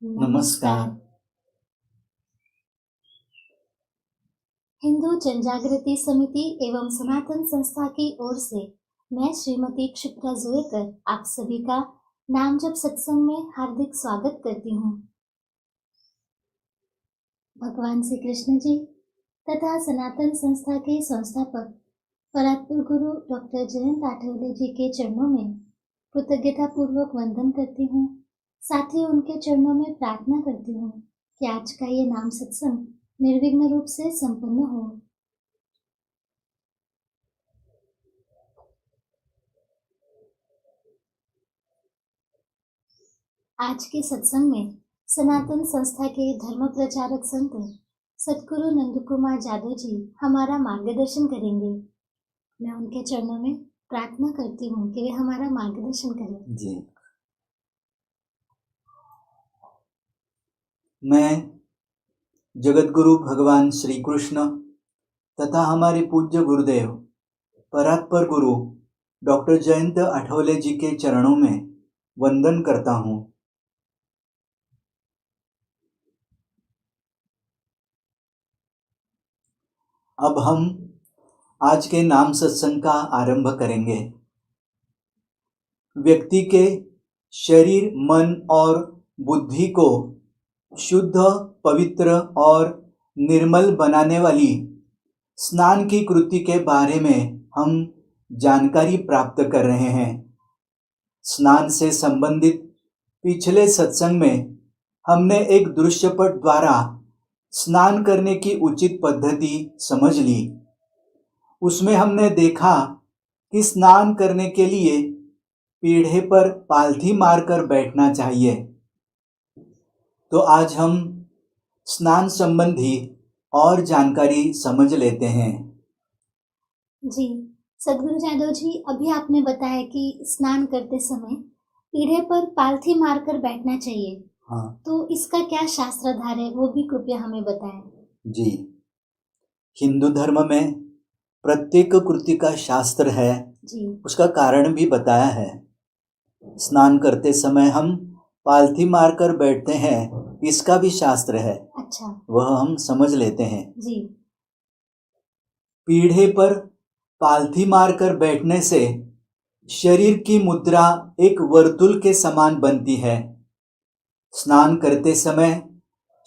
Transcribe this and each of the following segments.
नमस्कार। हिंदू जनजागृति समिति एवं सनातन संस्था की ओर से मैं श्रीमती क्षिप्रा जुएकर आप सभी का नाम जप सत्संग में हार्दिक स्वागत करती हूँ। भगवान श्री कृष्ण जी तथा सनातन संस्था के संस्थापक परात्पर गुरु डॉक्टर जयंत आठवले जी के चरणों में कृतज्ञता पूर्वक वंदन करती हूँ। साथ ही उनके चरणों में प्रार्थना करती हूँ कि आज का ये नाम सत्संग निर्विघ्न रूप से संपन्न हो। आज के सत्संग में सनातन संस्था के धर्म प्रचारक संत सतगुरु नंद कुमार जादव जी हमारा मार्गदर्शन करेंगे। मैं उनके चरणों में प्रार्थना करती हूँ कि वे हमारा मार्गदर्शन करें। जी, मैं जगतगुरु भगवान श्री कृष्ण तथा हमारे पूज्य गुरुदेव परात्पर गुरु डॉक्टर जयंत आठवले जी के चरणों में वंदन करता हूँ। अब हम आज के नाम सत्संग का आरंभ करेंगे। व्यक्ति के शरीर, मन और बुद्धि को शुद्ध, पवित्र और निर्मल बनाने वाली स्नान की कृति के बारे में हम जानकारी प्राप्त कर रहे हैं। स्नान से संबंधित पिछले सत्संग में हमने एक दृश्यपट द्वारा स्नान करने की उचित पद्धति समझ ली। उसमें हमने देखा कि स्नान करने के लिए पीढ़े पर पालथी मारकर बैठना चाहिए। तो आज हम स्नान संबंधी और जानकारी समझ लेते हैं। जी, सदगुरु जादव जी, अभी आपने बताया कि स्नान करते समय पीढ़े पर पालथी मारकर बैठना चाहिए। हाँ, तो इसका क्या शास्त्राधार है, वो भी कृपया हमें बताएं। जी, हिंदू धर्म में प्रत्येक कृति का शास्त्र है। जी, उसका कारण भी बताया है। स्नान करते समय हम पालथी मारकर बैठते हैं, इसका भी शास्त्र है। अच्छा, वह हम समझ लेते हैं। जी, पीढ़े पर पालथी मारकर बैठने से शरीर की मुद्रा एक वर्तुल के समान बनती है। स्नान करते समय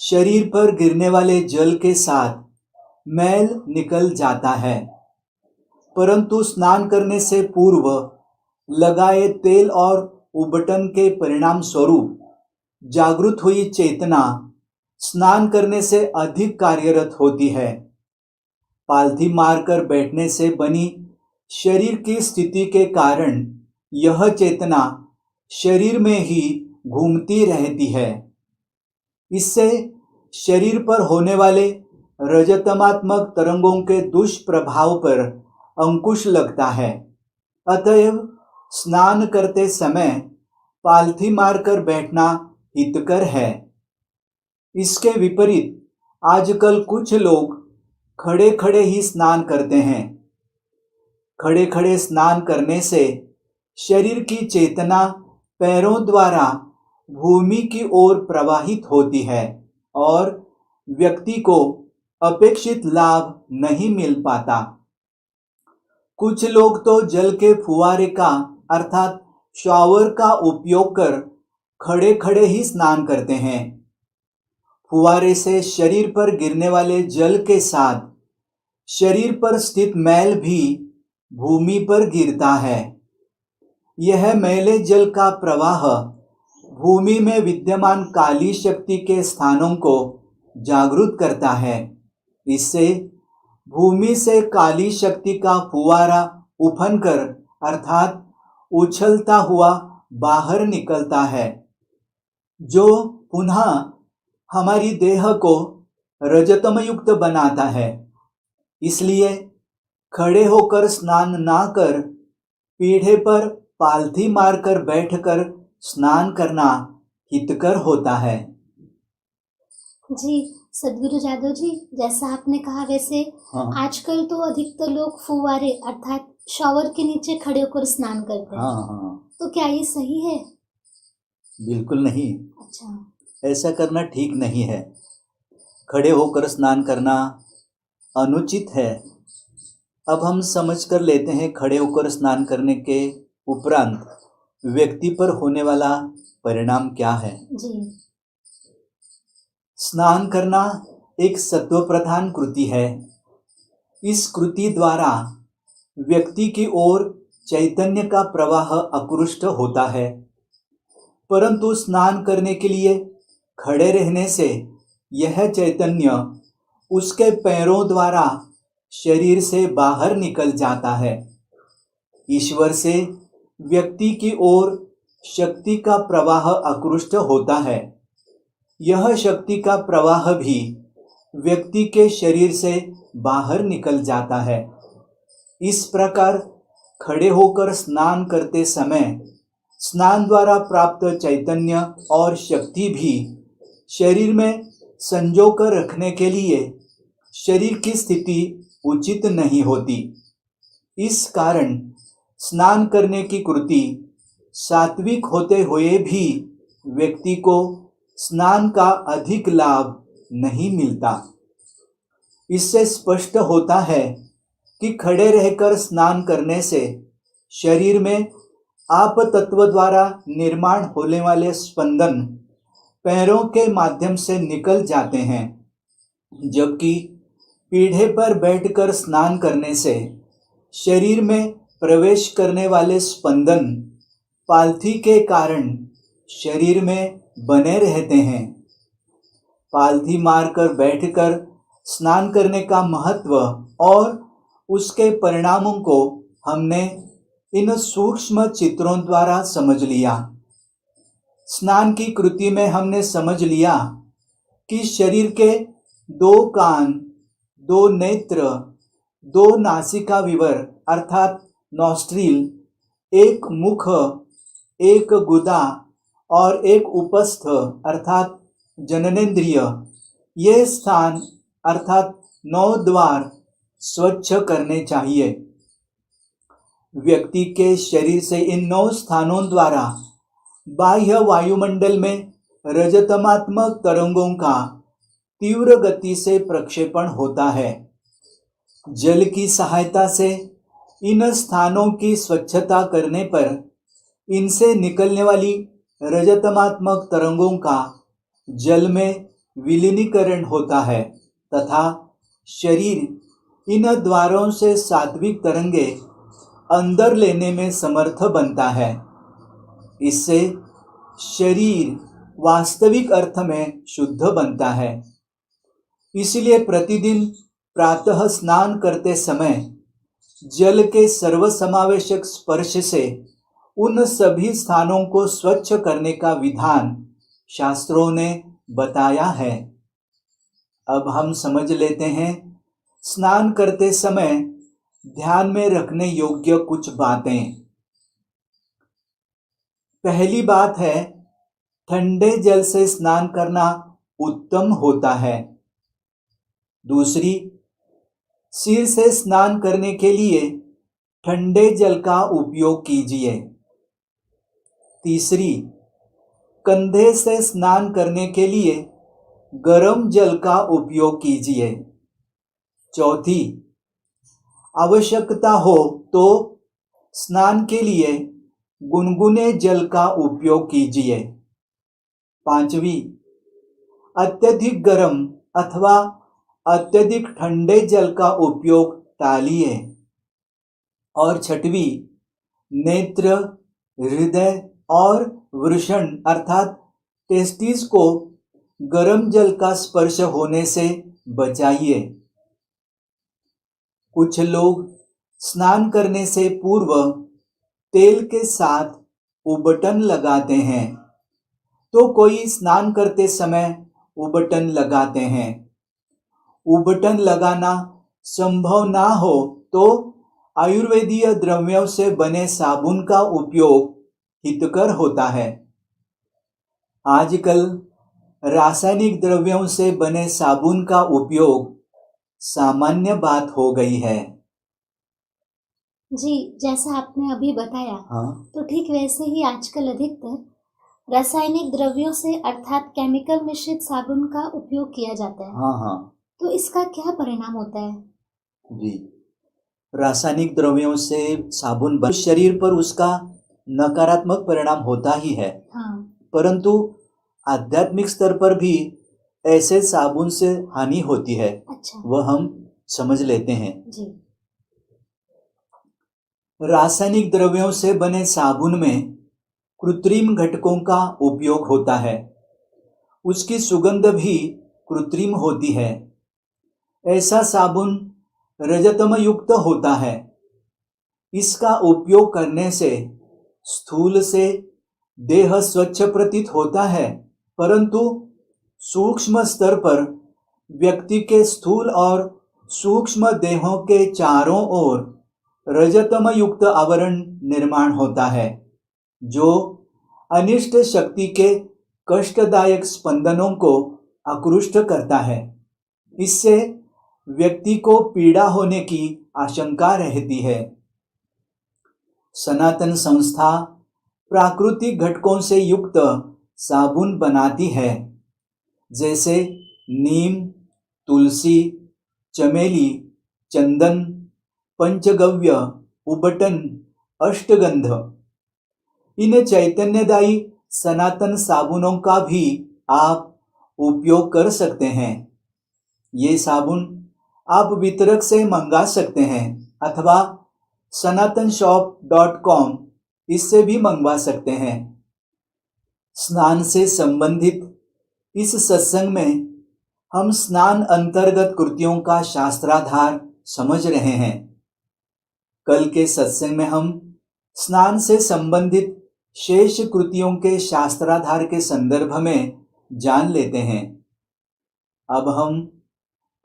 शरीर पर गिरने वाले जल के साथ मैल निकल जाता है, परंतु स्नान करने से पूर्व लगाए तेल और उबटन के परिणाम स्वरूप जागृत हुई चेतना स्नान करने से अधिक कार्यरत होती है। पालथी मारकर बैठने से बनी शरीर की स्थिति के कारण यह चेतना शरीर में ही घूमती रहती है। इससे शरीर पर होने वाले रजतमात्मक तरंगों के दुष्प्रभाव पर अंकुश लगता है। अतएव स्नान करते समय पालथी मारकर बैठना हितकर है। इसके विपरीत आजकल कुछ लोग खड़े खड़े ही स्नान करते हैं। खड़े खड़े स्नान करने से शरीर की चेतना पैरों द्वारा भूमि की ओर प्रवाहित होती है और व्यक्ति को अपेक्षित लाभ नहीं मिल पाता। कुछ लोग तो जल के फुवारे का अर्थात शॉवर का उपयोग कर खड़े खड़े ही स्नान करते हैं। फुवारे से शरीर पर गिरने वाले जल के साथ शरीर पर स्थित मैल भी भूमि पर गिरता है। यह मैले जल का प्रवाह भूमि में विद्यमान काली शक्ति के स्थानों को जागृत करता है। इससे भूमि से काली शक्ति का फुवारा उफनकर अर्थात उछलता हुआ बाहर निकलता है, जो पुनः हमारी देह को रजतमयुक्त बनाता है। इसलिए खड़े होकर स्नान ना कर पीढ़े पर पालथी मारकर बैठकर स्नान करना हितकर होता है। जी, सदगुरु जादव जी, जैसा आपने कहा वैसे आजकल तो अधिकतर लोग फुवारे अर्थात शॉवर के नीचे खड़े होकर स्नान करते हैं। हाँ, तो क्या ये सही है? बिल्कुल नहीं। अच्छा, ऐसा करना ठीक नहीं है। खड़े होकर स्नान करना अनुचित है। अब हम समझ कर लेते हैं खड़े होकर स्नान करने के उपरांत व्यक्ति पर होने वाला परिणाम क्या है। जी। स्नान करना एक सत्व प्रधान कृति है। इस कृति द्वारा व्यक्ति की ओर चैतन्य का प्रवाह आकृष्ट होता है, परंतु स्नान करने के लिए खड़े रहने से यह चैतन्य उसके पैरों द्वारा शरीर से बाहर निकल जाता है। ईश्वर से व्यक्ति की ओर शक्ति का प्रवाह आकृष्ट होता है। यह शक्ति का प्रवाह भी व्यक्ति के शरीर से बाहर निकल जाता है। इस प्रकार खड़े होकर स्नान करते समय स्नान द्वारा प्राप्त चैतन्य और शक्ति भी शरीर में संजो कर रखने के लिए शरीर की स्थिति उचित नहीं होती। इस कारण स्नान करने की कृति सात्विक होते हुए भी व्यक्ति को स्नान का अधिक लाभ नहीं मिलता। इससे स्पष्ट होता है कि खड़े रहकर स्नान करने से शरीर में आप तत्व द्वारा निर्माण होने वाले स्पंदन पैरों के माध्यम से निकल जाते हैं, जबकि पीढ़े पर बैठकर स्नान करने से शरीर में प्रवेश करने वाले स्पंदन पालथी के कारण शरीर में बने रहते हैं। पालथी मारकर बैठकर स्नान करने का महत्व और उसके परिणामों को हमने इन सूक्ष्म चित्रों द्वारा समझ लिया। स्नान की कृति में हमने समझ लिया कि शरीर के 2 कान, 2 नेत्र, 2 नासिका विवर अर्थात नॉस्ट्रिल, 1 मुख, 1 गुदा और 1 उपस्थ अर्थात जननेंद्रिय, ये स्थान अर्थात 9 द्वार स्वच्छ करने चाहिए। व्यक्ति के शरीर से इन 9 स्थानों द्वारा बाह्य वायुमंडल में रजतमात्मक तरंगों का तीव्र गति से प्रक्षेपण होता है। जल की सहायता से इन स्थानों की स्वच्छता करने पर इनसे निकलने वाली रजतमात्मक तरंगों का जल में विलीनीकरण होता है तथा शरीर इन द्वारों से सात्विक तरंगे अंदर लेने में समर्थ बनता है। इससे शरीर वास्तविक अर्थ में शुद्ध बनता है। इसलिए प्रतिदिन प्रातः स्नान करते समय जल के सर्वसमावेशक स्पर्श से उन सभी स्थानों को स्वच्छ करने का विधान शास्त्रों ने बताया है। अब हम समझ लेते हैं स्नान करते समय ध्यान में रखने योग्य कुछ बातें। पहली बात है, ठंडे जल से स्नान करना उत्तम होता है। दूसरी, सिर से स्नान करने के लिए ठंडे जल का उपयोग कीजिए। तीसरी, कंधे से स्नान करने के लिए गर्म जल का उपयोग कीजिए। चौथी, आवश्यकता हो तो स्नान के लिए गुनगुने जल का उपयोग कीजिए। पांचवी, अत्यधिक गर्म अथवा अत्यधिक ठंडे जल का उपयोग टालिए। और छठवीं, नेत्र, हृदय और वृषण अर्थात टेस्टिस को गर्म जल का स्पर्श होने से बचाइए। कुछ लोग स्नान करने से पूर्व तेल के साथ उबटन लगाते हैं, तो कोई स्नान करते समय उबटन लगाते हैं। उबटन लगाना संभव ना हो तो आयुर्वेदीय द्रव्यों से बने साबुन का उपयोग हितकर होता है। आजकल रासायनिक द्रव्यों से बने साबुन का उपयोग सामान्य बात हो गई है। जी, जैसा आपने अभी बताया, हाँ, तो ठीक वैसे ही आजकल अधिकतर रासायनिक द्रव्यों से अर्थात केमिकल मिश्रित साबुन का उपयोग किया जाता है, हाँ हाँ तो इसका क्या परिणाम होता है? जी। रासायनिक द्रव्यों से साबुन बन शरीर पर उसका नकारात्मक परिणाम होता ही है, हाँ, परंतु आध्यात्मिक स्तर पर भी ऐसे साबुन से हानि होती है, अच्छा वह हम समझ लेते हैं। जी। रासायनिक द्रव्यों से बने साबुन में कृत्रिम घटकों का उपयोग होता है। उसकी सुगंध भी कृत्रिम होती है। ऐसा साबुन रजतम युक्त होता है। इसका उपयोग करने से स्थूल से देह स्वच्छ प्रतीत होता है, परंतु सूक्ष्म स्तर पर व्यक्ति के स्थूल और सूक्ष्म देहों के चारों ओर रजतम युक्त आवरण निर्माण होता है, जो अनिष्ट शक्ति के कष्टदायक स्पंदनों को आकृष्ट करता है। इससे व्यक्ति को पीड़ा होने की आशंका रहती है। सनातन संस्था प्राकृतिक घटकों से युक्त साबुन बनाती है, जैसे नीम, तुलसी, चमेली, चंदन, पंचगव्य, उबटन, अष्टगंध। इन चैतन्यदायी सनातन साबुनों का भी आप उपयोग कर सकते हैं। ये साबुन आप वितरक से मंगा सकते हैं अथवा sanatanshop.com इससे भी मंगवा सकते हैं। स्नान से संबंधित इस सत्संग में हम स्नान अंतर्गत कृतियों का शास्त्राधार समझ रहे हैं। कल के सत्संग में हम स्नान से संबंधित शेष कृतियों के शास्त्राधार के संदर्भ में जान लेते हैं। अब हम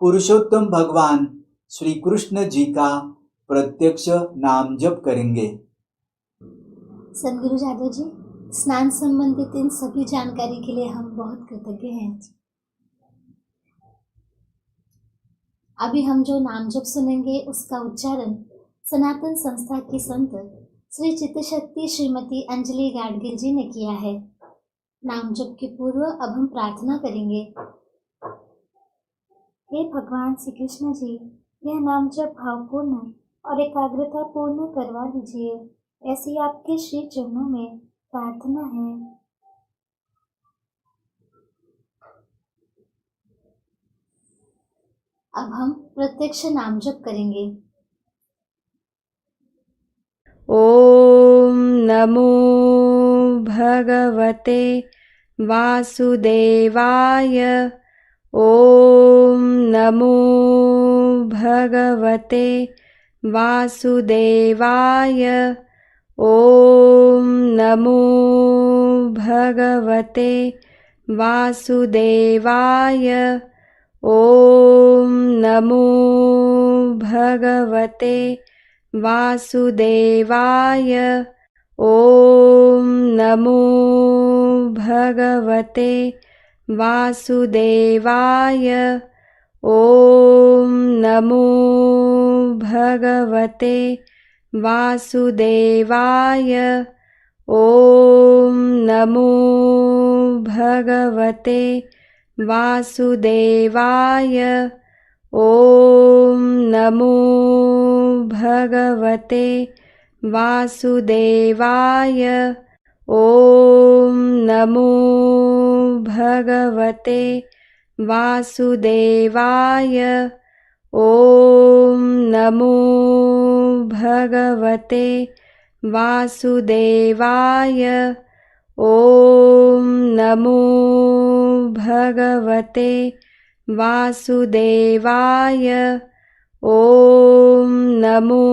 पुरुषोत्तम भगवान श्री कृष्ण जी का प्रत्यक्ष नाम जप करेंगे। सदगुरु जादव जी, स्नान संबंधित इन सभी जानकारी के लिए हम बहुत कृतज्ञ हैं। अभी हम जो नाम जप सुनेंगे उसका उच्चारण सनातन संस्था की संत श्री चित्तशक्ति श्रीमती अंजलि गाडगिल जी ने किया है। नाम जप के पूर्व अब हम प्रार्थना करेंगे। हे भगवान श्री कृष्ण जी, यह नाम जप भावपूर्ण और एकाग्रता पूर्ण करवा दीजिए, ऐसी आपके श्री चरणों में प्रार्थना है। अब हम प्रत्यक्ष नाम जप करेंगे। ओम नमो भगवते वासुदेवाय। ओम नमो भगवते वासुदेवाय। ओम नमो भगवते वासुदेवाय। ओम नमो भगवते वासुदेवाय। ओम नमो भगवते वासुदेवाय। ओम नमो भगवते वासुदेवाय। ओम नमो भगवते वासुदेवाय। ओम नमो भगवते वासुदेवाय। ओम नमो भगवते वासुदेवाय। ओम नमो भगवते वासुदेवाय। ओम नमो भगवते वासुदेवाय। ओम नमो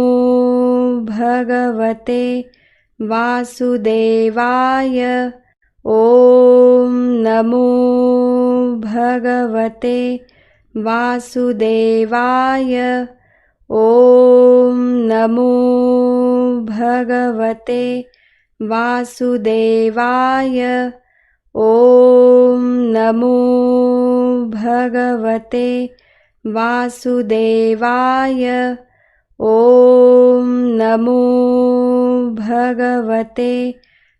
भगवते वासुदेवाय। ओम नमो भगवते वासुदेवाय। ओम नमो भगवते वासुदेवाय। ओम नमो भगवते वासुदेवाय। ओम नमो भगवते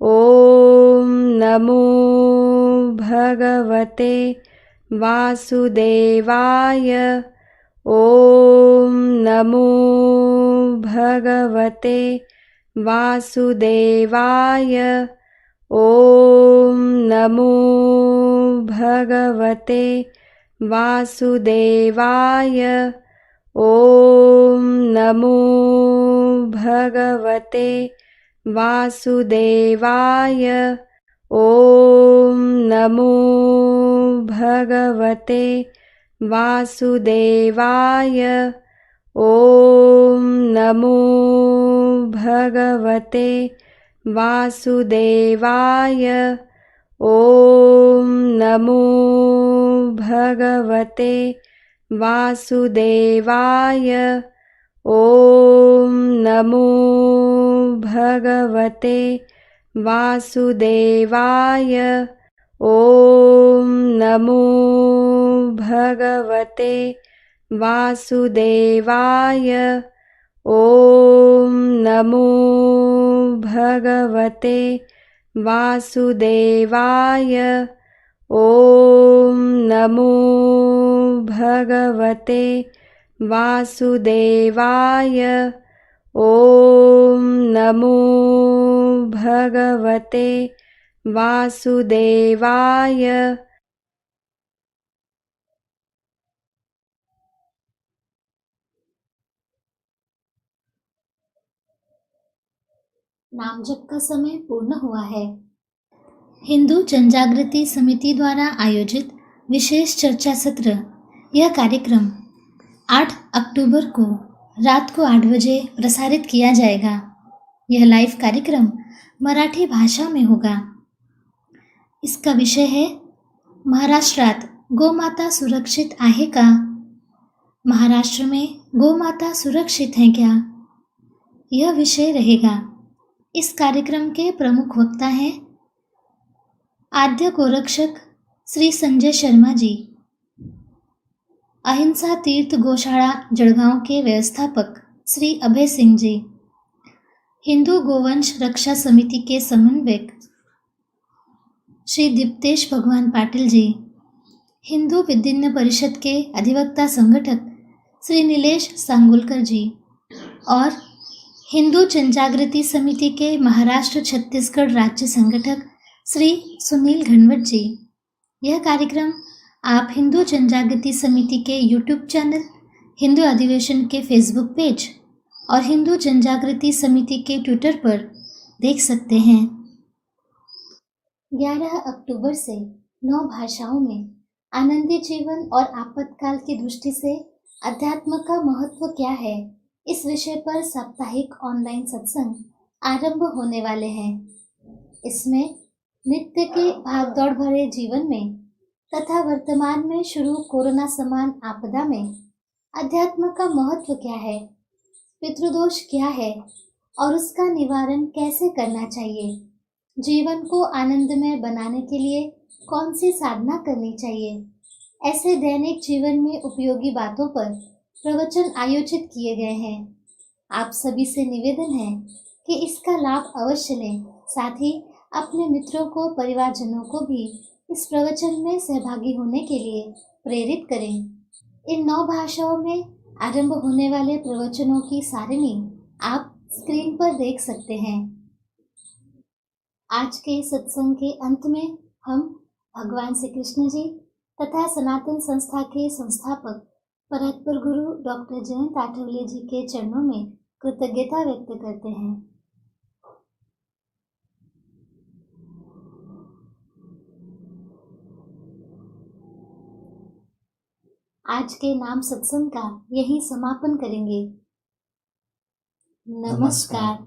ॐ नमो भगवते वासुदेवाय। ॐ नमो भगवते वासुदेवाय। ॐ नमो भगवते वासुदेवाय। ॐ नमो भगवते वासुदेवाय। ॐ नमो भगवते वासुदेवाय। ॐ नमो भगवते वासुदेवाय। ॐ नमो भगवते वासुदेवाय। ॐ नमो भगवते वासुदेवाय। ॐ नमो भगवते वासुदेवाय। ॐ नमो भगवते वासुदेवाय। ॐ नमो भगवते वासुदेवाय। ॐ नमो भगवते वासुदेवाय। नाम जप का समय पूर्ण हुआ है। हिंदू जनजागृति समिति द्वारा आयोजित विशेष चर्चा सत्र। यह कार्यक्रम 8 अक्टूबर को रात को 8 बजे प्रसारित किया जाएगा। यह लाइव कार्यक्रम मराठी भाषा में होगा। इसका विषय है महाराष्ट्रात गोमाता सुरक्षित आहे का? महाराष्ट्र में गोमाता सुरक्षित है क्या? यह विषय रहेगा। इस कार्यक्रम के प्रमुख वक्ता हैं आद्य गोरक्षक श्री संजय शर्मा जी, अहिंसा तीर्थ गौशाला जड़गांव के व्यवस्थापक श्री अभय सिंह जी, हिंदू गोवंश रक्षा समिति के समन्वयक श्री दीप्तेश भगवान पाटिल जी, हिंदू विद्यान्य परिषद के अधिवक्ता संगठक श्री नीलेश सांगुलकर जी और हिंदू जनजागृति समिति के महाराष्ट्र छत्तीसगढ़ राज्य संगठक श्री सुनील घनवट जी। यह कार्यक्रम आप हिंदू जनजागृति समिति के यूट्यूब चैनल, हिंदू अधिवेशन के फेसबुक पेज और हिंदू जनजागृति समिति के ट्विटर पर देख सकते हैं। 11 अक्टूबर से 9 भाषाओं में आनंदी जीवन और आपातकाल की दृष्टि से अध्यात्म का महत्व क्या है, इस विषय पर साप्ताहिक ऑनलाइन सत्संग आरंभ होने वाले हैं। इसमें नित्य के भागदौड़ भरे जीवन में तथा वर्तमान में शुरू कोरोना समान आपदा में अध्यात्म का महत्व क्या है, पितृदोष क्या है और उसका निवारण कैसे करना चाहिए, जीवन को आनंदमय बनाने के लिए कौन सी साधना करनी चाहिए, ऐसे दैनिक जीवन में उपयोगी बातों पर प्रवचन आयोजित किए गए हैं। आप सभी से निवेदन है कि इसका लाभ अवश्य लें, साथ ही अपने मित्रों को, परिवारजनों को भी इस प्रवचन में सहभागी होने के लिए प्रेरित करें। इन 9 भाषाओं में आरंभ होने वाले प्रवचनों की सारणी आप स्क्रीन पर देख सकते हैं। आज के सत्संग के अंत में हम भगवान श्री कृष्ण जी तथा सनातन संस्था के संस्थापक परात्पर गुरु डॉक्टर जयंत आठवले जी के चरणों में कृतज्ञता व्यक्त करते हैं। आज के नाम सत्संग का यही समापन करेंगे। नमस्कार।